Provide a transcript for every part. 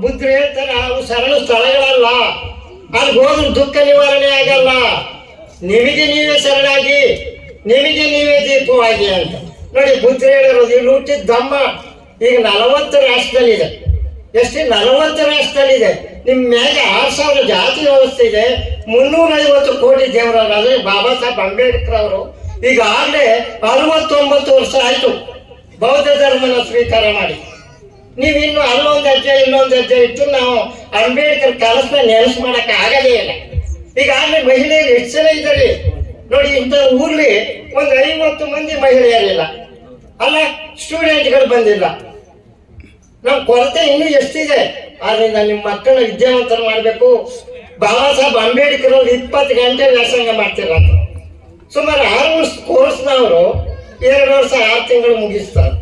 ಬುದ್ಧರು ಹೇಳ್ತಾರೆ ಅವು ಶರಣ ಸ್ಥಳಗಳಲ್ಲ, ಅಲ್ಲಿ ಹೋದ್ರೆ ದುಃಖ ನಿವಾರಣೆ ಆಗಲ್ಲ, ನಿಮಗೆ ನೀವೇ ಶರಣಾಗಿ ನಿಮಗೆ ನೀವೇ ದೀಪವಾಗಿ ಅಂತ ನೋಡಿ ಬುದ್ಧರು ಹೇಳಿರೋದು. ಇಲ್ಲಿ ಹುಟ್ಟಿದ ದಮ್ಮ ಈಗ 40 ರಾಷ್ಟ್ರದಲ್ಲಿದೆ. ಎಷ್ಟು 40 ರಾಷ್ಟ್ರದಲ್ಲಿದೆ. ನಿಮ್ಮ ಮ್ಯಾಗೆ 6000 ಜಾತಿ ವ್ಯವಸ್ಥೆ ಇದೆ, 350 ಕೋಟಿ ದೇವರಲ್ಲ. ಅದೇ ಬಾಬಾ ಸಾಹೇಬ್ ಅಂಬೇಡ್ಕರ್ ಅವರು ಈಗಾಗಲೇ 69 ವರ್ಷ ಆಯ್ತು ಬೌದ್ಧ ಧರ್ಮನ ಸ್ವೀಕಾರ ಮಾಡಿ. ನೀವು ಇನ್ನು ಅಲ್ಲೊಂದು ಹೆಜ್ಜೆ ಇಲ್ಲೊಂದು ಹೆಜ್ಜೆ ಇಟ್ಟು ನಾವು ಅಂಬೇಡ್ಕರ್ ಕನಸನ್ನ ನೆನಸು ಮಾಡಕ್ಕೆ ಆಗದೇ ಇಲ್ಲ. ಈಗಾಗಲೇ ಮಹಿಳೆಯರು ಎಷ್ಟು ಜನ ಇದ್ದಾರೆ ನೋಡಿ. ಇಂಥ ಊರ್ಲಿ ಒಂದು 50 ಮಂದಿ ಮಹಿಳೆಯರಿಲ್ಲ, ಅಲ್ಲ ಸ್ಟೂಡೆಂಟ್ಗಳು ಬಂದಿಲ್ಲ. ನಮ್ಮ ಕೊರತೆ ಇನ್ನೂ ಎಷ್ಟಿದೆ. ಆದ್ರಿಂದ ನಿಮ್ಮ ಮಕ್ಕಳನ್ನ ವಿದ್ಯಾವಂತರು ಮಾಡಬೇಕು. ಬಾಬಾ ಸಾಹೇಬ್ ಅಂಬೇಡ್ಕರ್ ಅವರು 20 ಗಂಟೆ ವ್ಯಾಸಂಗ ಮಾಡ್ತಿರಂತ. ಸುಮಾರು 6 ವರ್ಷ ಕೋರ್ಸ್ನವರು 2 ವರ್ಷ 6 ತಿಂಗಳು ಮುಗಿಸ್ತಾರೆ.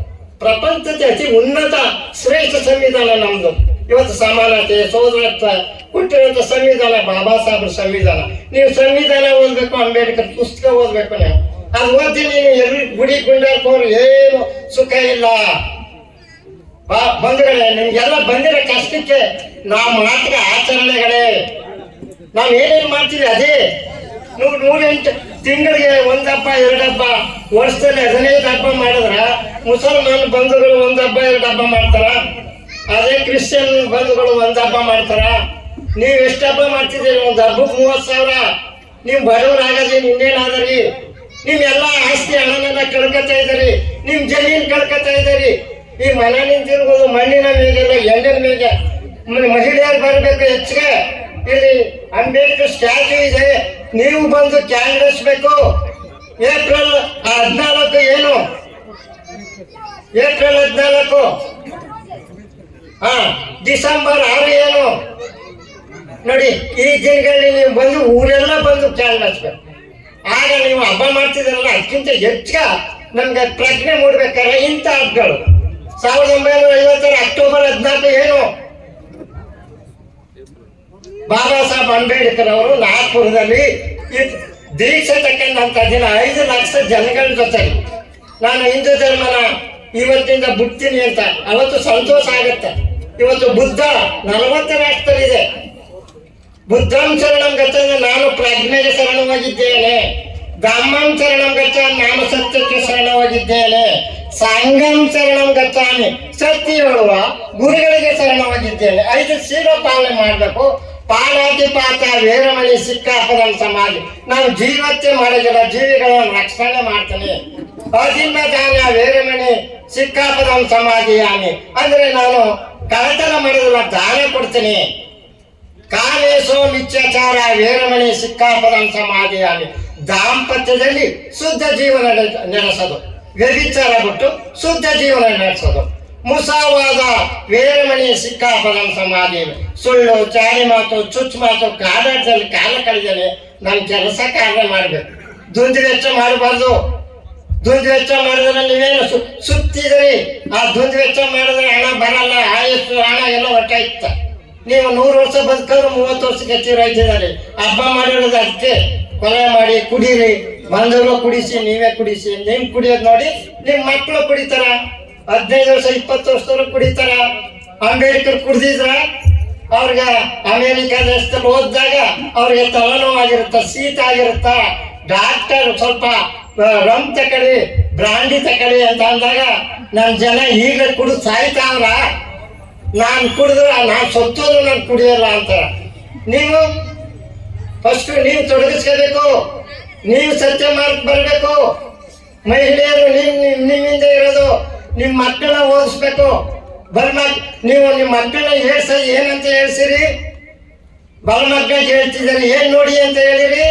ಪ್ರಪಂಚದ ಅತಿ ಉನ್ನತ ಶ್ರೇಷ್ಠ ಸಂವಿಧಾನ ನಮ್ದು. ಇವತ್ತು ಸಮಾನತೆ ಸೋದರತ್ವ ಕೊಟ್ಟಿರುವಂತ ಸಂವಿಧಾನ ಬಾಬಾ ಸಾಹೇಬ್ರ ಸಂವಿಧಾನ. ನೀವು ಸಂವಿಧಾನ ಓದ್ಬೇಕು, ಅಂಬೇಡ್ಕರ್ ಪುಸ್ತಕ ಓದ್ಬೇಕು. ನೀವು ಅದು ಓದಿ ನೀವು ಎಲ್ಲಿ ಗುಡಿ ಗುಂಡಾಕೋರು ಏನು ಸುಖ ಇಲ್ಲ. ಬಂಧುಗಳೇ, ನಿಮ್ಗೆಲ್ಲ ಬಂದಿರೋ ಕಷ್ಟಕ್ಕೆ ನಾವು ಮಾತ್ರ ಆಚರಣೆಗಳೇ. ನಾವು ಏನೇನು ಮಾಡ್ತೀವಿ ಅದೇ. 108 ತಿಂಗಳಿಗೆ 1 ಹಬ್ಬ 2 ಹಬ್ಬ, ವರ್ಷದಲ್ಲಿ 15 ಹಬ್ಬ ಮಾಡಿದ್ರ ಮುಸಲ್ಮಾನ್ ಬಂಧುಗಳು 1 ಹಬ್ಬ 2 ಹಬ್ಬ ಮಾಡ್ತಾರ. ಅದೇ ಕ್ರಿಶ್ಚಿಯನ್ ಬಂಧುಗಳು 1 ಹಬ್ಬ ಮಾಡ್ತಾರ. ನೀವು ಎಷ್ಟು ಹಬ್ಬ ಮಾಡ್ತಿದ್ದೀರಿ? ಒಂದು ಹಬ್ಬಕ್ಕೆ 30,000. ನೀವು ಬಡವರಾಗದಿ ಇನ್ನೇನಾದ್ರಿ? ನಿಮ್ಮೆಲ್ಲ ಆಸ್ತಿ ಹಣನೆಲ್ಲ ಕಳ್ಕೊತಾ ಇದ್ದೀರಿ, ನಿಮ್ ಜಮೀನ್ ಕಳ್ಕೊತಾ ಇದ್ದೀರಿ. ಈ ಮನೆ ನಿಂತಿರ್ಬೋದು ಮಣ್ಣಿನ ಮೇಲೆಲ್ಲ ಎಣ್ಣೆನ ಮೇಲೆ. ಮಹಿಳೆಯರು ಬರಬೇಕು ಹೆಚ್ಚಿಗೆ. ಇಲ್ಲಿ ಅಂಬೇಡ್ಕರ್ ಸ್ಟ್ಯಾಚ್ಯೂ ಇದೆ, ನೀವು ಬಂದು ಕ್ಯಾಂಡಿಡೇಟ್ಸ್ಬೇಕು. ಏಪ್ರಿಲ್ 14 ಏನು? ಏಪ್ರಿಲ್ 14. ಡಿಸೆಂಬರ್ 6 ಏನು ನೋಡಿ. ಈ ದಿನಗಳಲ್ಲಿ ನೀವು ಬಂದು ಊರೆಲ್ಲ ಬಂದು ಕ್ಯಾಂಡಿಡೇಟ್ಸ್ಬೇಕು. ಆಗ ನೀವು ಹಬ್ಬ ಮಾಡ್ತಿದ್ರಲ್ಲ, ಅದಕ್ಕಿಂತ ಹೆಚ್ಚಿಗೆ ನಮ್ಗೆ ಪ್ರಜ್ಞೆ ಮೂಡ್ಬೇಕಾದ್ರೆ ಇಂಥ ಹಬ್ಬಗಳು. 1950 ಅಕ್ಟೋಬರ್ 14 ಏನು? ಬಾಬಾ ಸಾಹೇಬ್ ಅಂಬೇಡ್ಕರ್ ಅವರು ನಾಗ್ಪುರದಲ್ಲಿ ದೀಕ್ಷೆ ತಕ್ಕಂತ ದಿನ 5 ಲಕ್ಷ ಜನಗಳ ಜೊತೆ ನಾನು ಹಿಂದೂ ಧರ್ಮನ ಇವತ್ತಿಂದ ಬಿಡ್ತೀನಿ ಅಂತ ಅವತ್ತು ಸಂತೋಷ ಆಗತ್ತೆ. ಇವತ್ತು ಬುದ್ಧ 40 ರಾಷ್ಟ್ರದಲ್ಲಿದೆ. ಬುದ್ಧಂ ಶರಣಂ ಗಚ್ಚ, ನಾನು ಪ್ರಜ್ಞೆಗೆ ಶರಣವಾಗಿದ್ದೇನೆ. ಧಮ್ಮಂ ಶರಣಂ ಗಚ್ಚ, ನಾನು ಸತ್ಯಕ್ಕೆ ಶರಣವಾಗಿದ್ದೇನೆ. ಸಂಘಂ ಶರಣಂ ಗಚ್ಚಾಮಿ, ಸತ್ಯ ಹೇಳುವ ಗುರುಗಳಿಗೆ ಶರಣವಾಗಿದ್ದೇನೆ. 5 ಶೀಲ ಪಾಲನೆ ಮಾಡಬೇಕು. ಪಾಲಾತಿ ಪಾತ ವೇರಮಣಿ ಸಿಕ್ಕಾಪದ ಸಮಾಧಿ. ನಾನು ಜೀವತ್ಯ ಮಾಡೋದಿಲ್ಲ, ಜೀವಿಗಳನ್ನು ರಕ್ಷಣೆ ಮಾಡ್ತೇನೆ. ಅದಿನ್ನ ದಾನ ವೇರಮಣಿ ಸಿಕ್ಕಾಪದ ಸಮಾಧಿ ಆಮಿ ಅಂದ್ರೆ ನಾನು ಕಳತನ ಮಾಡೋದಿಲ್ಲ, ದಾನ ಕೊಡ್ತೀನಿ. ಕಾಲೇಶೋ ಮಿಥ್ಯಾಚಾರ ವೇರಮಣಿ ಸಿಕ್ಕಾಪದ ಸಮಾಧಿ ಆಮಿ. ದಾಂಪತ್ಯದಲ್ಲಿ ಶುದ್ಧ ಜೀವನ ನಡೆಸೋದು, ವ್ಯಭಿಚಾರ ಬಿಟ್ಟು ಶುದ್ಧ ಜೀವನ ನಡೆಸೋದು. ಮುಸಾವಾದ ವೇರಮಣಿ ಸಿಕ್ಕಾಪದ ಸಮಾಧಿ. ಸುಳ್ಳು ಚಾಡಿ ಮಾತು ಚುಚ್ಚು ಮಾತು ಕಾದಾಟದಲ್ಲಿ ಕಾಲ ಕಳೆದರೆ ನನ್ನ ಕೆಲಸ ಕಾರ್ಯ ಮಾಡಬೇಕು. ದುಂದು ವೆಚ್ಚ ಮಾಡಬಾರ್ದು. ದುಂದು ವೆಚ್ಚ ಮಾಡಿದ್ರೆ ನೀವೇನು ಸುತ್ತಿದ್ರಿ, ಆ ದುಂದು ವೆಚ್ಚ ಮಾಡಿದ್ರೆ ಹಣ ಬರಲ್ಲ. ಆಯಸ್ಸು ಹಣ ಎಲ್ಲ ಹೊಟ್ಟಾಯ್ತ. ನೀವು 100 ವರ್ಷ ಬದುಕೋರು 30 ವರ್ಷಕ್ಕೆ ತೀರೋಯ್ತಿದ್ದಾರೆ. ಹಬ್ಬ ಮಾಡಿರೋದು ಅದಕ್ಕೆ. ಕೊಲೆ ಮಾಡಿ ಕುಡೀರಿ, ಬಂದವರು ಕುಡಿಸಿ, ನೀವೇ ಕುಡಿಸಿ. ನಿಮ್ ಕುಡಿಯೋದು ನೋಡಿ ನಿಮ್ ಮಕ್ಕಳು ಕುಡಿತಾರ. 15 ವರ್ಷ 20 ವರ್ಷದವರು ಕುಡಿತಾರ. ಅಂಬೇಡ್ಕರ್ ಕುಡ್ದಿದ್ರ ಅವ್ರಿಗೆ ಅಮೇರಿಕಾ ದೇಶದಲ್ಲಿ ಓದಿದಾಗ ಅವ್ರಿಗೆ ತಲೆನೋವಾಗಿರುತ್ತ, ಶೀತ ಆಗಿರುತ್ತ. ಡಾಕ್ಟರ್ ಸ್ವಲ್ಪ ರಮ್ ತಕಳಿ, ಬ್ರಾಂಡಿ ತಕಳಿ ಅಂತ ಅಂದಾಗ ನನ್ನ ಜನ ಈಗ ಕುಡಿದು ಸಾಯ್ತಾವ್ರ. ನಾನು ಕುಡಿದ್ರೆ ನಾನು ಸತ್ತೋದ್ರು ನಾನು ಕುಡಿಯಲ್ಲ ಅಂತಾರ. ನೀವು ಫಸ್ಟ್ ನೀವು ತೊಡಗಿಸ್ಕೋಬೇಕು. ನೀವು ಸತ್ಯ ಮಾರ್ಕ್ ಬರಬೇಕು. ಮಹಿಳೆಯರು ನಿಮ್ಮಿಂದ ಇರೋದು. ನಿಮ್ಮ ಮಕ್ಕಳನ್ನ ಓದಿಸ್ಬೇಕು. ನೀವು ನಿಮ್ಮ ಮಕ್ಕಳನ್ನ ಏನಂತ ಹೇಳ್ಸಿರಿ? ಮಕ್ಕಳಿಗೆ ಹೇಳ್ತಿದ್ದೀರಿ, ಏನ್ ನೋಡಿ ಅಂತ ಹೇಳಿರಿ?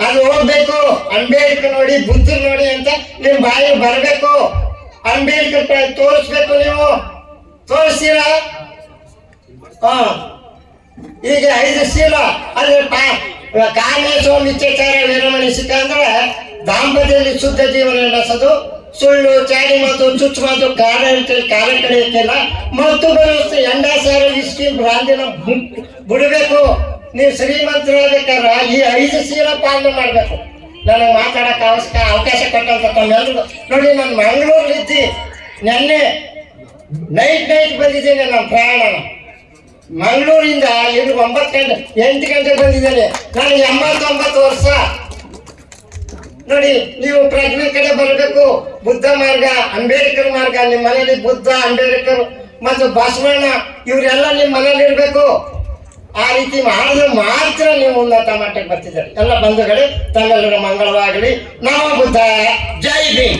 ಅದು ಹೋಗ್ಬೇಕು. ಅಂಬೇಡ್ಕರ್ ನೋಡಿ, ಬುದ್ಧ ನೋಡಿ ಅಂತ ನಿಮ್ ಬಾಯಿ ಬರಬೇಕು. ಅಂಬೇಡ್ಕರ್ ತೋರಿಸ್ಬೇಕು. ನೀವು ತೋರಿಸ್ತೀರಾ? ಈಗ 5 ಶೀಲ ಅಂದ್ರೆ ಕಾಮೇಶೋ ಮಿಥ್ಯಾಚಾರ ವೇರಮಣಿ ಸಿಕ್ಕ ಅಂದ್ರೆ ದಾಂಪತ್ಯದಲ್ಲಿ ಶುದ್ಧ ಜೀವನ ನಡೆಸೋದು. ಸುಳ್ಳು ಚಾಡಿ ಮಾತು ಚುಚ್ಚು ಮಾತು ಕಾಲ ಕಳೆಯಕ್ಕೆಲ್ಲ ಮತ್ತು ಬರೋಷ್ಟು ಎಂಡಾಸಾರ ವಿಸ್ಕಿ ಭ್ರಾಂತಿನ ಬಿಡಬೇಕು. ನೀವು ಶ್ರೀಮಂತರಾಗಬೇಕಾದ್ರೆ ಈ 5 ಶೀಲ ಪಾಲನೆ ಮಾಡ್ಬೇಕು. ನನಗೆ ಮಾತಾಡಕ್ಕೆ ಅವಕಾಶ ಕೊಟ್ಟಂತ ತಮ್ಮೆಲ್ಲರೂ ನೋಡಿ. ನಾನು ಮಂಗಳೂರಲ್ಲಿದ್ದಿ, ನೆನ್ನೆ ನೈಟ್ ಬಂದಿದ್ದೇನೆ ನಾನು ಪ್ರಯಾಣ. ಮಂಗಳೂರಿಂದ ಇದು 8 ಗಂಟೆಗೆ ಬಂದಿದ್ದೇನೆ. ನಾನು 89 ವರ್ಷ. ನೋಡಿ, ನೀವು ಪ್ರಜ್ಞೆ ಕಡೆ ಬರಬೇಕು. ಬುದ್ಧ ಮಾರ್ಗ, ಅಂಬೇಡ್ಕರ್ ಮಾರ್ಗ. ನಿಮ್ಮ ಮನೆಯಲ್ಲಿ ಬುದ್ಧ, ಅಂಬೇಡ್ಕರ್ ಮತ್ತು ಬಸವಣ್ಣ ಇವರೆಲ್ಲ ನಿಮ್ಮ ಮನೇಲಿ ಇರಬೇಕು. ಆ ರೀತಿ ಮಾಡಿದ್ರೆ ಮಾತ್ರ ನೀವು ಉನ್ನತ ಮಟ್ಟಕ್ಕೆ ಬರ್ತಿದ್ದಾರೆ. ಎಲ್ಲ ಬಂಧುಗಳೇ, ತಮ್ಮೆಲ್ಲರ ಮಂಗಳವಾಗಲಿ. ನಮೋ ಬುದ್ಧ, ಜೈ ಭೀಮ್.